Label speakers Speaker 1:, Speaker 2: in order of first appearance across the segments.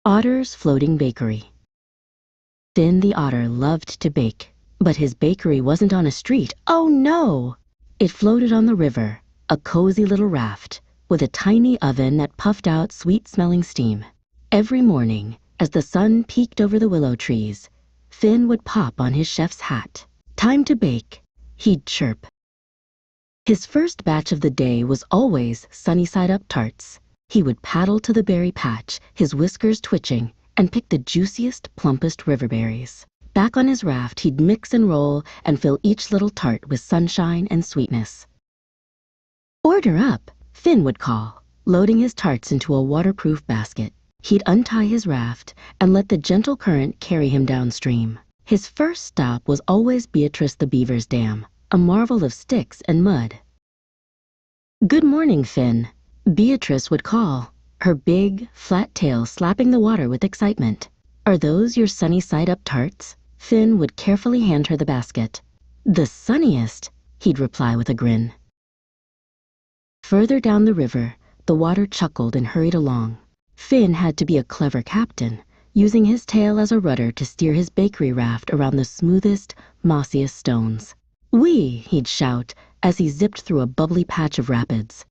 Speaker 1: Otter's Floating Bakery. Finn the otter loved to bake, but his bakery wasn't on a street. Oh no! It floated on the river, a cozy little raft, with a tiny oven that puffed out sweet-smelling steam. Every morning, as the sun peeked over the willow trees, Finn would pop on his chef's hat. "Time to bake," he'd chirp. His first batch of the day was always sunny-side-up tarts. He would paddle to the berry patch, his whiskers twitching, and pick the juiciest, plumpest river berries. Back on his raft, he'd mix and roll and fill each little tart with sunshine and sweetness. "Order up," Finn would call, loading his tarts into a waterproof basket. He'd untie his raft and let the gentle current carry him downstream. His first stop was always Beatrice the beaver's dam, a marvel of sticks and mud. "Good morning, Finn," Beatrice would call, her big, flat tail slapping the water with excitement. "Are those your sunny-side-up tarts?" Finn would carefully hand her the basket. "The sunniest," he'd reply with a grin. Further down the river, the water chuckled and hurried along. Finn had to be a clever captain, using his tail as a rudder to steer his bakery raft around the smoothest, mossiest stones. "Whee!" he'd shout as he zipped through a bubbly patch of rapids.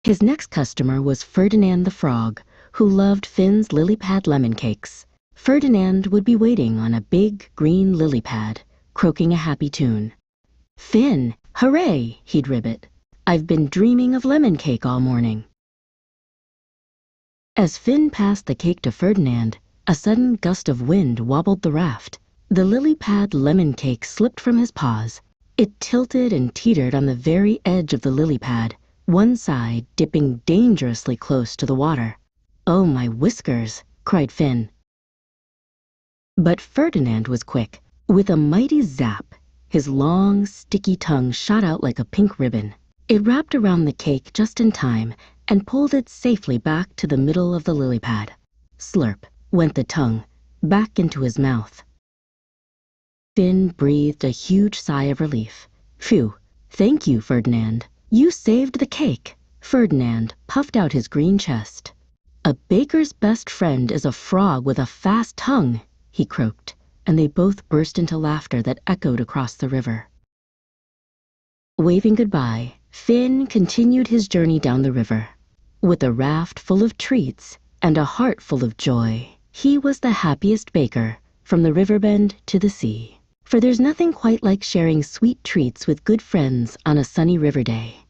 Speaker 1: His next customer was Ferdinand the Frog, who loved Finn's lily pad lemon cakes. Ferdinand would be waiting on a big green lily pad, croaking a happy tune. "Finn, hooray!" he'd ribbit. "I've been dreaming of lemon cake all morning." As Finn passed the cake to Ferdinand, a sudden gust of wind wobbled the raft. The lily pad lemon cake slipped from his paws. It tilted and teetered on the very edge of the lily pad, one side dipping dangerously close to the water. "Oh, my whiskers!" cried Finn. But Ferdinand was quick. With a mighty zap, his long, sticky tongue shot out like a pink ribbon. It wrapped around the cake just in time and pulled it safely back to the middle of the lily pad. Slurp went the tongue, back into his mouth. Finn breathed a huge sigh of relief. "Phew, thank you, Ferdinand. You saved the cake." Ferdinand puffed out his green chest. "A baker's best friend is a frog with a fast tongue," he croaked, and they both burst into laughter that echoed across the river. Waving goodbye, Finn continued his journey down the river. With a raft full of treats and a heart full of joy, he was the happiest baker from the river bend to the sea. For there's nothing quite like sharing sweet treats with good friends on a sunny river day.